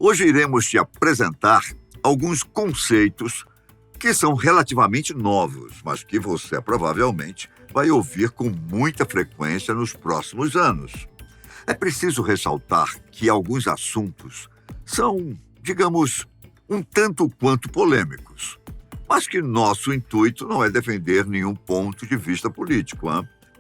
Hoje iremos te apresentar alguns conceitos que são relativamente novos, mas que você provavelmente vai ouvir com muita frequência nos próximos anos. É preciso ressaltar que alguns assuntos são, digamos, um tanto quanto polêmicos, mas que nosso intuito não é defender nenhum ponto de vista político.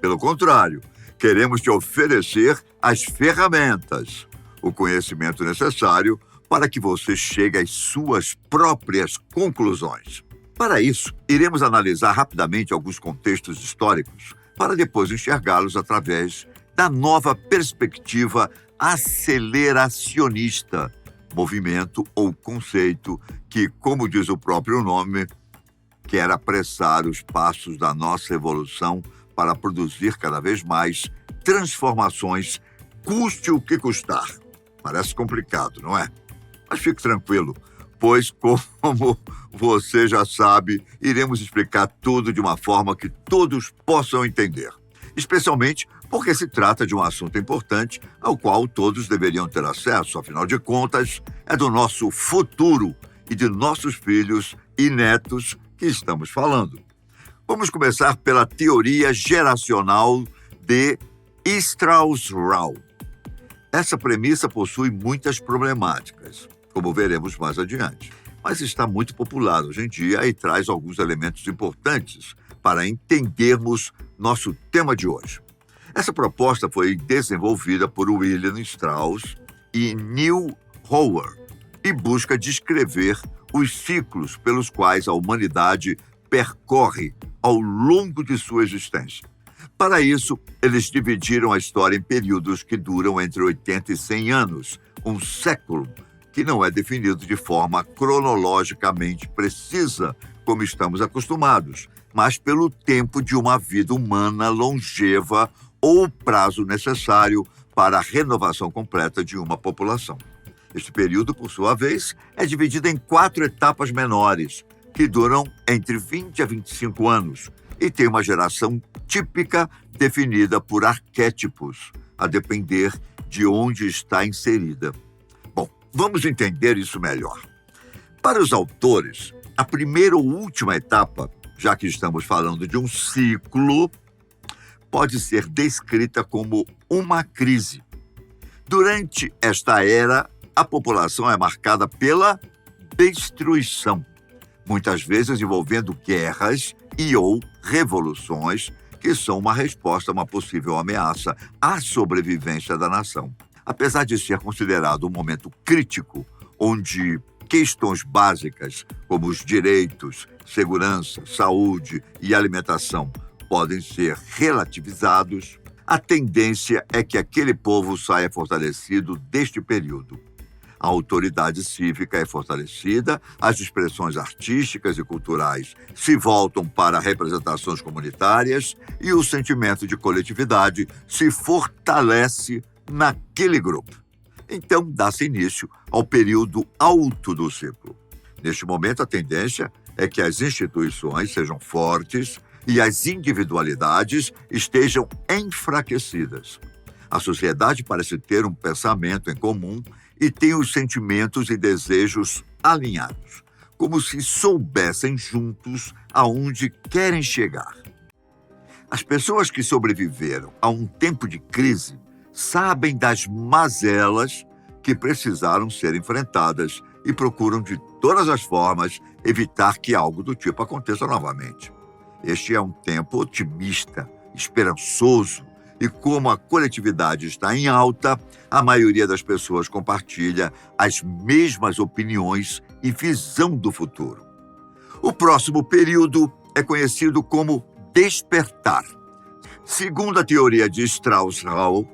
Pelo contrário, queremos te oferecer as ferramentas, o conhecimento necessário para que você chegue às suas próprias conclusões. Para isso, iremos analisar rapidamente alguns contextos históricos para depois enxergá-los através da nova perspectiva aceleracionista, movimento ou conceito que, como diz o próprio nome, quer apressar os passos da nossa evolução para produzir cada vez mais transformações, custe o que custar. Parece complicado, não é? Mas fique tranquilo, pois, como você já sabe, iremos explicar tudo de uma forma que todos possam entender. Especialmente porque se trata de um assunto importante ao qual todos deveriam ter acesso. Afinal de contas, é do nosso futuro e de nossos filhos e netos que estamos falando. Vamos começar pela teoria geracional de Strauss-Rao. Essa premissa possui muitas problemáticas, como veremos mais adiante, mas está muito popular hoje em dia e traz alguns elementos importantes para entendermos nosso tema de hoje. Essa proposta foi desenvolvida por William Strauss e Neil Howard e busca descrever os ciclos pelos quais a humanidade percorre ao longo de sua existência. Para isso, eles dividiram a história em períodos que duram entre 80 e 100 anos, um século, que não é definido de forma cronologicamente precisa, como estamos acostumados, mas pelo tempo de uma vida humana longeva ou o prazo necessário para a renovação completa de uma população. Este período, por sua vez, é dividido em 4 etapas menores, que duram entre 20 a 25 anos e tem uma geração típica definida por arquétipos, a depender de onde está inserida. Bom, vamos entender isso melhor. Para os autores, a primeira ou última etapa, já que estamos falando de um ciclo, pode ser descrita como uma crise. Durante esta era, a população é marcada pela destruição, muitas vezes envolvendo guerras e ou revoluções, que são uma resposta a uma possível ameaça à sobrevivência da nação. Apesar de ser considerado um momento crítico, onde questões básicas como os direitos, segurança, saúde e alimentação podem ser relativizados, a tendência é que aquele povo saia fortalecido deste período. A autoridade cívica é fortalecida, as expressões artísticas e culturais se voltam para representações comunitárias e o sentimento de coletividade se fortalece naquele grupo. Então, dá-se início ao período alto do ciclo. Neste momento, a tendência é que as instituições sejam fortes e as individualidades estejam enfraquecidas. A sociedade parece ter um pensamento em comum e tem os sentimentos e desejos alinhados, como se soubessem juntos aonde querem chegar. As pessoas que sobreviveram a um tempo de crise sabem das mazelas que precisaram ser enfrentadas e procuram de todas as formas evitar que algo do tipo aconteça novamente. Este é um tempo otimista, esperançoso, e como a coletividade está em alta, a maioria das pessoas compartilha as mesmas opiniões e visão do futuro. O próximo período é conhecido como despertar. Segundo a teoria de Strauss-Rao,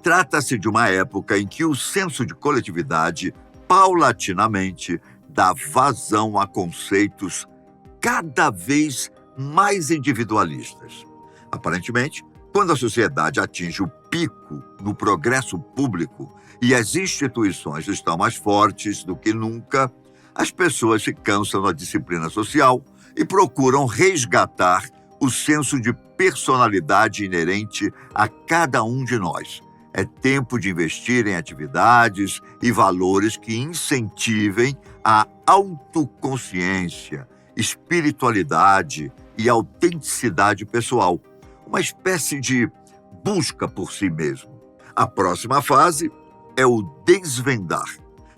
trata-se de uma época em que o senso de coletividade paulatinamente dá vazão a conceitos cada vez mais individualistas. Aparentemente, quando a sociedade atinge o pico no progresso público e as instituições estão mais fortes do que nunca, as pessoas se cansam da disciplina social e procuram resgatar o senso de personalidade inerente a cada um de nós, É tempo de investir em atividades e valores que incentivem a autoconsciência, espiritualidade e autenticidade pessoal, uma espécie de busca por si mesmo. A próxima fase é o desvendar.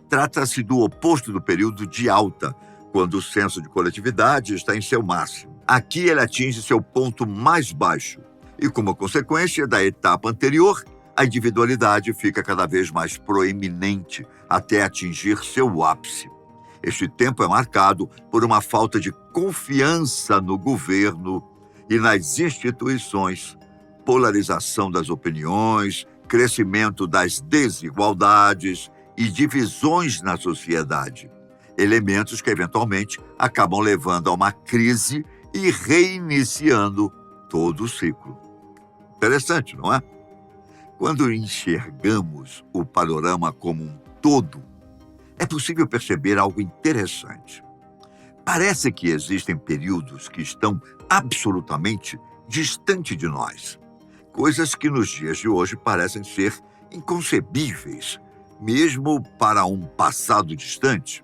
Trata-se do oposto do período de alta, quando o senso de coletividade está em seu máximo. Aqui ele atinge seu ponto mais baixo e, como consequência da etapa anterior, a individualidade fica cada vez mais proeminente até atingir seu ápice. Este tempo é marcado por uma falta de confiança no governo e nas instituições, polarização das opiniões, crescimento das desigualdades e divisões na sociedade. Elementos que, eventualmente, acabam levando a uma crise e reiniciando todo o ciclo. Interessante, não é? Quando enxergamos o panorama como um todo, é possível perceber algo interessante. Parece que existem períodos que estão absolutamente distante de nós. Coisas que nos dias de hoje parecem ser inconcebíveis, mesmo para um passado distante.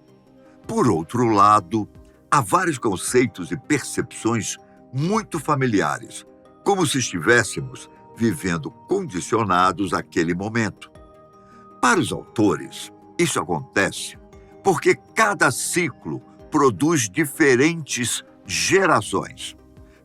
Por outro lado, há vários conceitos e percepções muito familiares, como se estivéssemos vivendo condicionados àquele momento. Para os autores, isso acontece porque cada ciclo produz diferentes gerações,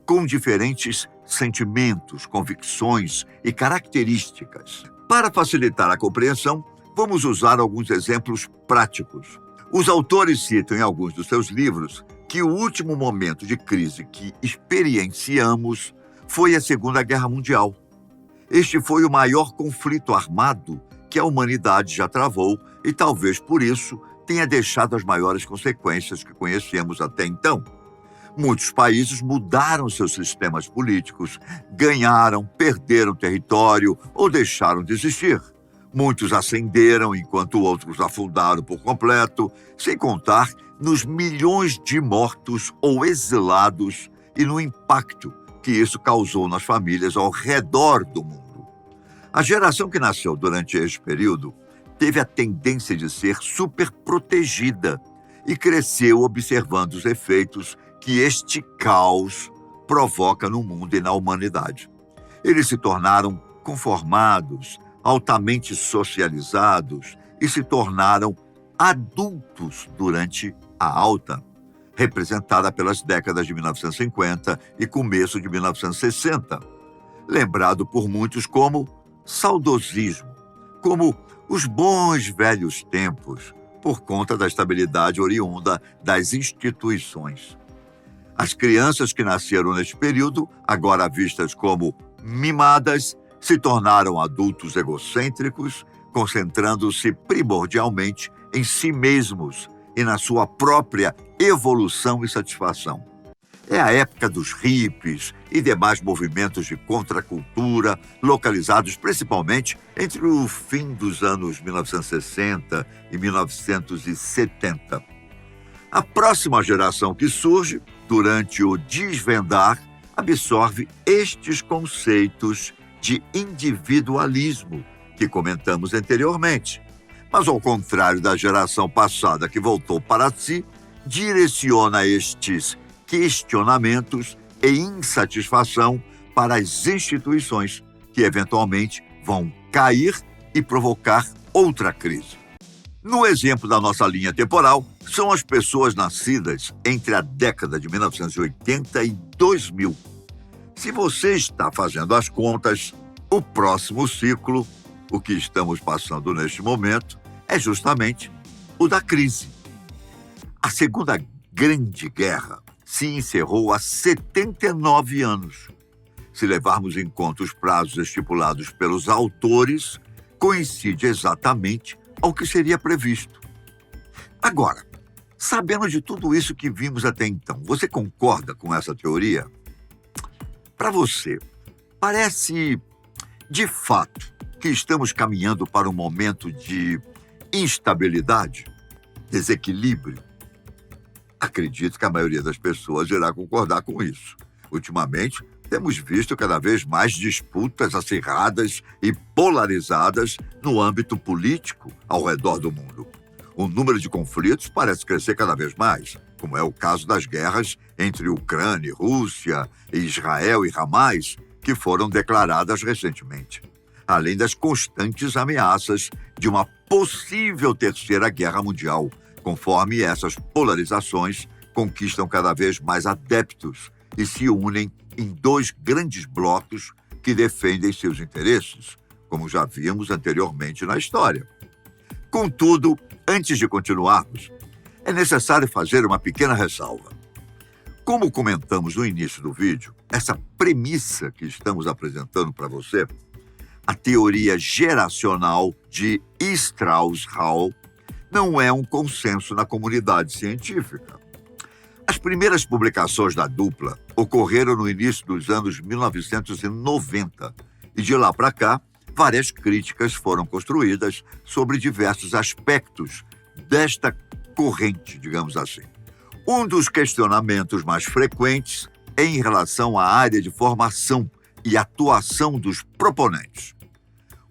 com diferentes sentimentos, convicções e características. Para facilitar a compreensão, vamos usar alguns exemplos práticos. Os autores citam em alguns dos seus livros que o último momento de crise que experienciamos foi a Segunda Guerra Mundial. Este foi o maior conflito armado que a humanidade já travou e talvez por isso tenha deixado as maiores consequências que conhecemos até então. Muitos países mudaram seus sistemas políticos, ganharam, perderam território ou deixaram de existir. Muitos ascenderam enquanto outros afundaram por completo, sem contar nos milhões de mortos ou exilados e no impacto que isso causou nas famílias ao redor do mundo. A geração que nasceu durante este período teve a tendência de ser superprotegida e cresceu observando os efeitos que este caos provoca no mundo e na humanidade. Eles se tornaram conformados, altamente socializados e se tornaram adultos durante a alta, representada pelas décadas de 1950 e começo de 1960, lembrado por muitos como saudosismo, como os bons velhos tempos, por conta da estabilidade oriunda das instituições. As crianças que nasceram neste período, agora vistas como mimadas, se tornaram adultos egocêntricos, concentrando-se primordialmente em si mesmos e na sua própria evolução e satisfação. É a época dos hippies e demais movimentos de contracultura, localizados principalmente entre o fim dos anos 1960 e 1970. A próxima geração que surge, durante o desvendar, absorve estes conceitos de individualismo que comentamos anteriormente. Mas, ao contrário da geração passada que voltou para si, direciona estes questionamentos e insatisfação para as instituições, que eventualmente vão cair e provocar outra crise. No exemplo da nossa linha temporal, são as pessoas nascidas entre a década de 1980 e 2000. Se você está fazendo as contas, o próximo ciclo, o que estamos passando neste momento, é justamente o da crise. A Segunda Grande Guerra se encerrou há 79 anos. Se levarmos em conta os prazos estipulados pelos autores, coincide exatamente ao que seria previsto. Agora, sabendo de tudo isso que vimos até então, você concorda com essa teoria? Para você, parece de fato que estamos caminhando para um momento de instabilidade, desequilíbrio? Acredito que a maioria das pessoas irá concordar com isso. Ultimamente, temos visto cada vez mais disputas acirradas e polarizadas no âmbito político ao redor do mundo. O número de conflitos parece crescer cada vez mais, como é o caso das guerras entre Ucrânia e Rússia, e Israel e Hamas, que foram declaradas recentemente, além das constantes ameaças de uma possível terceira guerra mundial, conforme essas polarizações conquistam cada vez mais adeptos e se unem em dois grandes blocos que defendem seus interesses, como já vimos anteriormente na história. Contudo, antes de continuarmos, é necessário fazer uma pequena ressalva. Como comentamos no início do vídeo, essa premissa que estamos apresentando para você, a teoria geracional de Strauss-Hall, não é um consenso na comunidade científica. As primeiras publicações da dupla ocorreram no início dos anos 1990 e de lá para cá, várias críticas foram construídas sobre diversos aspectos desta corrente, digamos assim. Um dos questionamentos mais frequentes é em relação à área de formação e atuação dos proponentes.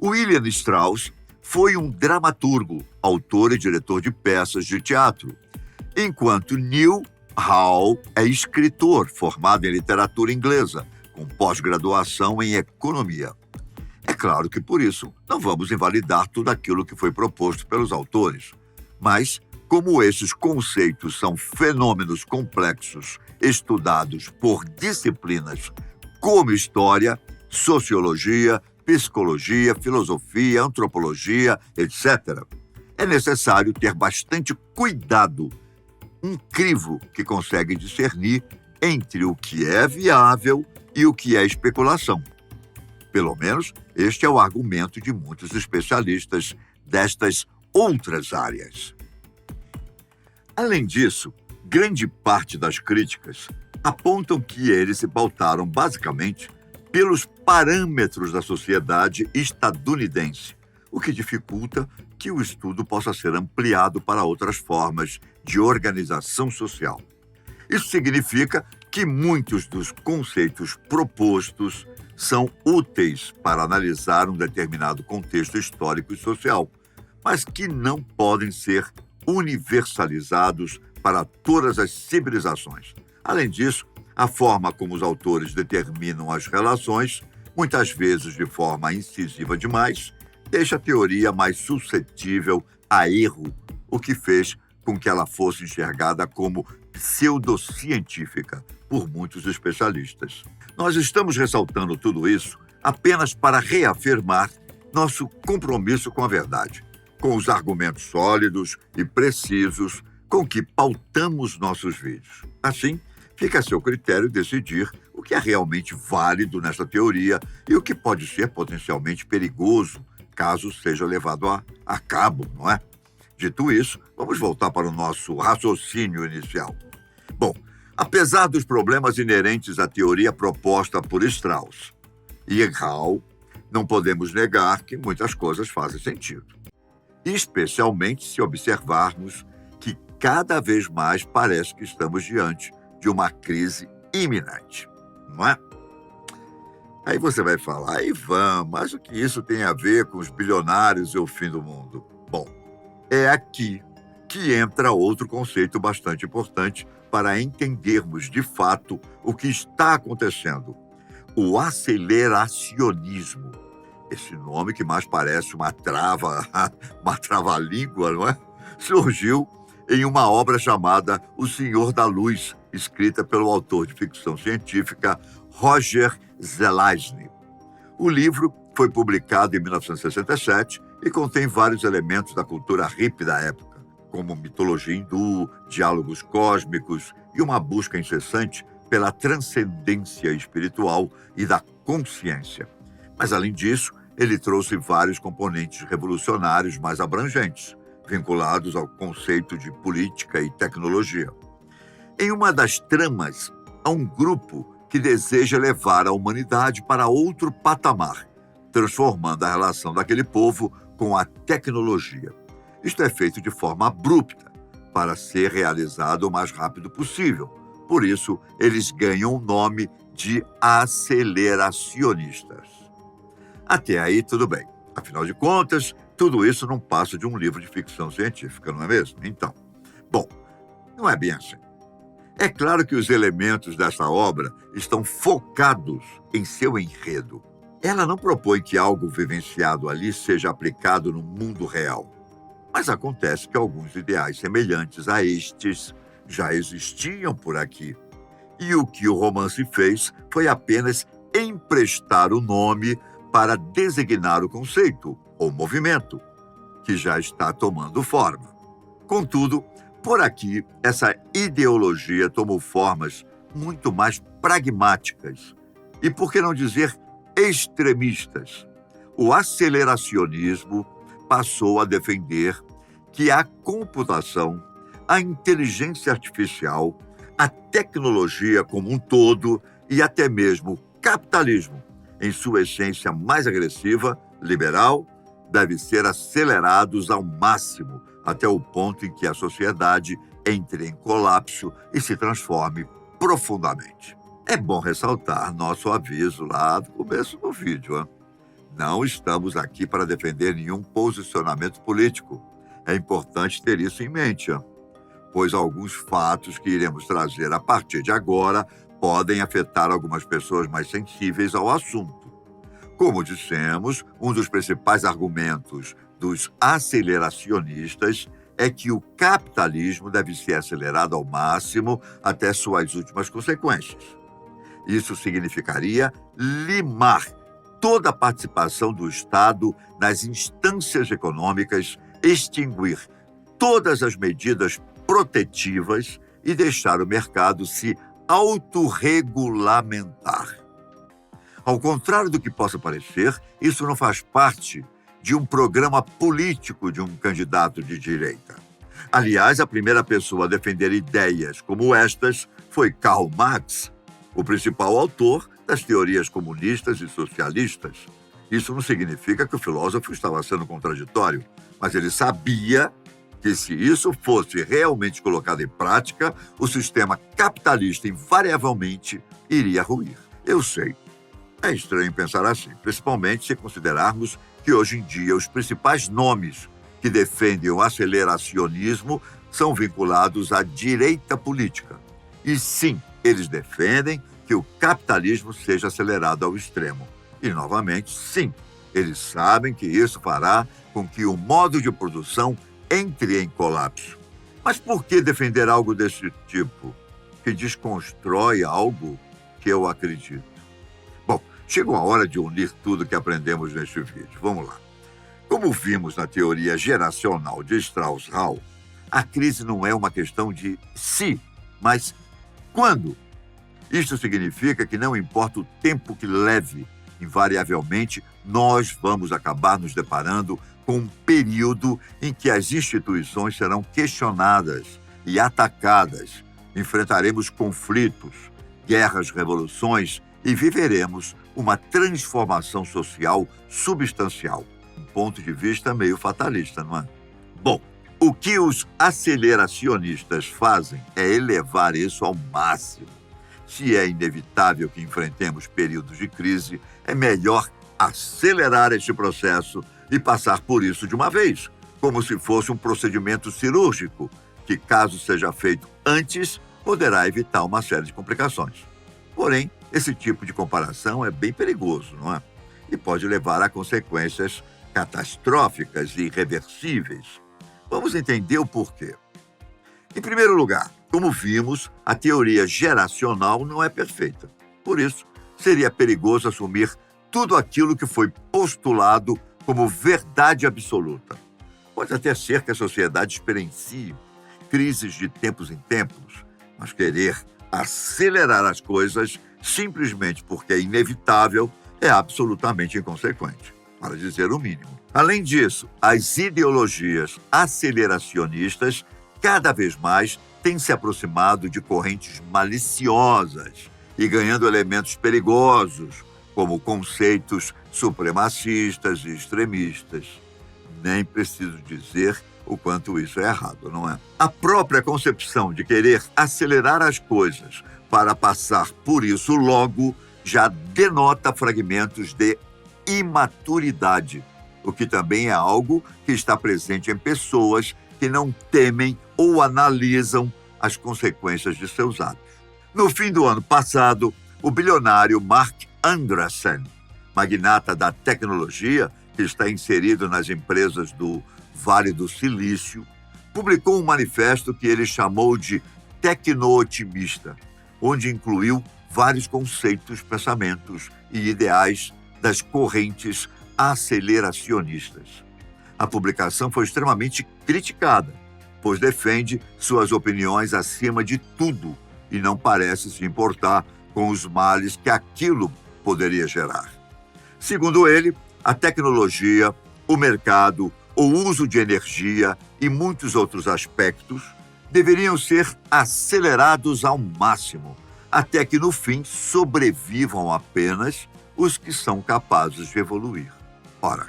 William Strauss foi um dramaturgo, autor e diretor de peças de teatro, enquanto Neil Hall é escritor formado em literatura inglesa, com pós-graduação em economia. É claro que, por isso, não vamos invalidar tudo aquilo que foi proposto pelos autores, mas, como esses conceitos são fenômenos complexos estudados por disciplinas como história, sociologia, psicologia, filosofia, antropologia, etc., é necessário ter bastante cuidado, um crivo que consegue discernir entre o que é viável e o que é especulação. Pelo menos, este é o argumento de muitos especialistas destas outras áreas. Além disso, grande parte das críticas apontam que eles se pautaram basicamente pelos parâmetros da sociedade estadunidense, o que dificulta que o estudo possa ser ampliado para outras formas de organização social. Isso significa que muitos dos conceitos propostos são úteis para analisar um determinado contexto histórico e social, mas que não podem ser universalizados para todas as civilizações. Além disso, a forma como os autores determinam as relações, muitas vezes de forma incisiva demais, deixa a teoria mais suscetível a erro, o que fez com que ela fosse enxergada como pseudocientífica por muitos especialistas. Nós estamos ressaltando tudo isso apenas para reafirmar nosso compromisso com a verdade, com os argumentos sólidos e precisos com que pautamos nossos vídeos. Assim, fica a seu critério decidir o que é realmente válido nessa teoria e o que pode ser potencialmente perigoso caso seja levado a cabo, não é? Dito isso, vamos voltar para o nosso raciocínio inicial. Bom, apesar dos problemas inerentes à teoria proposta por Strauss e Hall, não podemos negar que muitas coisas fazem sentido. Especialmente se observarmos que cada vez mais parece que estamos diante de uma crise iminente, não é? Aí você vai falar, Ivan, mas o que isso tem a ver com os bilionários e o fim do mundo? Bom, é aqui que entra outro conceito bastante importante para entendermos de fato o que está acontecendo. O aceleracionismo. Esse nome que mais parece uma trava-língua, não é? Surgiu em uma obra chamada O Senhor da Luz, escrita pelo autor de ficção científica Roger Zelazny. O livro foi publicado em 1967 e contém vários elementos da cultura hippie da época, como mitologia hindu, diálogos cósmicos e uma busca incessante pela transcendência espiritual e da consciência. Mas, além disso, ele trouxe vários componentes revolucionários mais abrangentes, vinculados ao conceito de política e tecnologia. Em uma das tramas, há um grupo que deseja levar a humanidade para outro patamar, transformando a relação daquele povo com a tecnologia. Isto é feito de forma abrupta, para ser realizado o mais rápido possível. Por isso, eles ganham o nome de aceleracionistas. Até aí, tudo bem. Afinal de contas, tudo isso não passa de um livro de ficção científica, não é mesmo? Então, bom, não é bem assim. É claro que os elementos desta obra estão focados em seu enredo. Ela não propõe que algo vivenciado ali seja aplicado no mundo real. Mas acontece que alguns ideais semelhantes a estes já existiam por aqui. E o que o romance fez foi apenas emprestar o nome para designar o conceito ou movimento, que já está tomando forma. Contudo, por aqui, essa ideologia tomou formas muito mais pragmáticas e, por que não dizer, extremistas. O aceleracionismo passou a defender que a computação, a inteligência artificial, a tecnologia como um todo e até mesmo o capitalismo, em sua essência mais agressiva, liberal, deve ser acelerados ao máximo até o ponto em que a sociedade entre em colapso e se transforme profundamente. É bom ressaltar nosso aviso lá do começo do vídeo. Hein? Não estamos aqui para defender nenhum posicionamento político. É importante ter isso em mente, pois alguns fatos que iremos trazer a partir de agora podem afetar algumas pessoas mais sensíveis ao assunto. Como dissemos, um dos principais argumentos dos aceleracionistas é que o capitalismo deve ser acelerado ao máximo até suas últimas consequências. Isso significaria limar toda a participação do Estado nas instâncias econômicas, extinguir todas as medidas protetivas e deixar o mercado se autorregulamentar. Ao contrário do que possa parecer, isso não faz parte de um programa político de um candidato de direita. Aliás, a primeira pessoa a defender ideias como estas foi Karl Marx, o principal autor das teorias comunistas e socialistas. Isso não significa que o filósofo estava sendo contraditório, mas ele sabia que se isso fosse realmente colocado em prática, o sistema capitalista invariavelmente iria ruir. Eu sei, é estranho pensar assim, principalmente se considerarmos que hoje em dia os principais nomes que defendem o aceleracionismo são vinculados à direita política. E sim, eles defendem que o capitalismo seja acelerado ao extremo. E, novamente, sim, eles sabem que isso fará com que o modo de produção entre em colapso. Mas por que defender algo desse tipo, que desconstrói algo que eu acredito? Bom, chegou a hora de unir tudo que aprendemos neste vídeo. Vamos lá. Como vimos na teoria geracional de Strauss-Hall, a crise não é uma questão de se, mas quando. Isto significa que não importa o tempo que leve, invariavelmente nós vamos acabar nos deparando com um período em que as instituições serão questionadas e atacadas. Enfrentaremos conflitos, guerras, revoluções e viveremos uma transformação social substancial. Um ponto de vista meio fatalista, não é? Bom, o que os aceleracionistas fazem é elevar isso ao máximo. Se é inevitável que enfrentemos períodos de crise, é melhor acelerar este processo e passar por isso de uma vez, como se fosse um procedimento cirúrgico, que, caso seja feito antes, poderá evitar uma série de complicações. Porém, esse tipo de comparação é bem perigoso, não é? E pode levar a consequências catastróficas e irreversíveis. Vamos entender o porquê. Em primeiro lugar, como vimos, a teoria geracional não é perfeita. Por isso, seria perigoso assumir tudo aquilo que foi postulado como verdade absoluta. Pode até ser que a sociedade experiencie crises de tempos em tempos, mas querer acelerar as coisas simplesmente porque é inevitável é absolutamente inconsequente, para dizer o mínimo. Além disso, as ideologias aceleracionistas cada vez mais têm se aproximado de correntes maliciosas e ganhando elementos perigosos, como conceitos supremacistas e extremistas. Nem preciso dizer o quanto isso é errado, não é? A própria concepção de querer acelerar as coisas para passar por isso logo já denota fragmentos de imaturidade, o que também é algo que está presente em pessoas que não temem ou analisam as consequências de seus atos. No fim do ano passado, o bilionário Mark Andreessen, magnata da tecnologia, que está inserido nas empresas do Vale do Silício, publicou um manifesto que ele chamou de Tecno-Otimista, onde incluiu vários conceitos, pensamentos e ideais das correntes aceleracionistas. A publicação foi extremamente criticada, pois defende suas opiniões acima de tudo e não parece se importar com os males que aquilo poderia gerar. Segundo ele, a tecnologia, o mercado, o uso de energia e muitos outros aspectos deveriam ser acelerados ao máximo, até que no fim sobrevivam apenas os que são capazes de evoluir. Ora,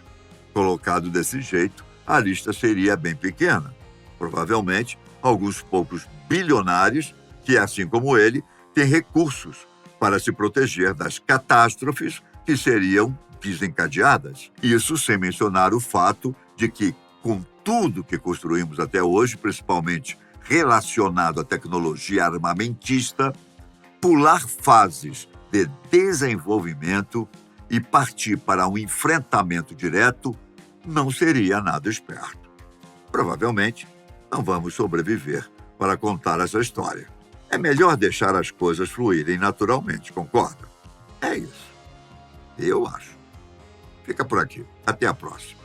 colocado desse jeito, a lista seria bem pequena. Provavelmente, alguns poucos bilionários que, assim como ele, têm recursos para se proteger das catástrofes que seriam desencadeadas. Isso sem mencionar o fato de que, com tudo que construímos até hoje, principalmente relacionado à tecnologia armamentista, pular fases de desenvolvimento e partir para um enfrentamento direto não seria nada esperto. Provavelmente, não vamos sobreviver para contar essa história. É melhor deixar as coisas fluírem naturalmente, concorda? É isso. Eu acho. Fica por aqui. Até a próxima.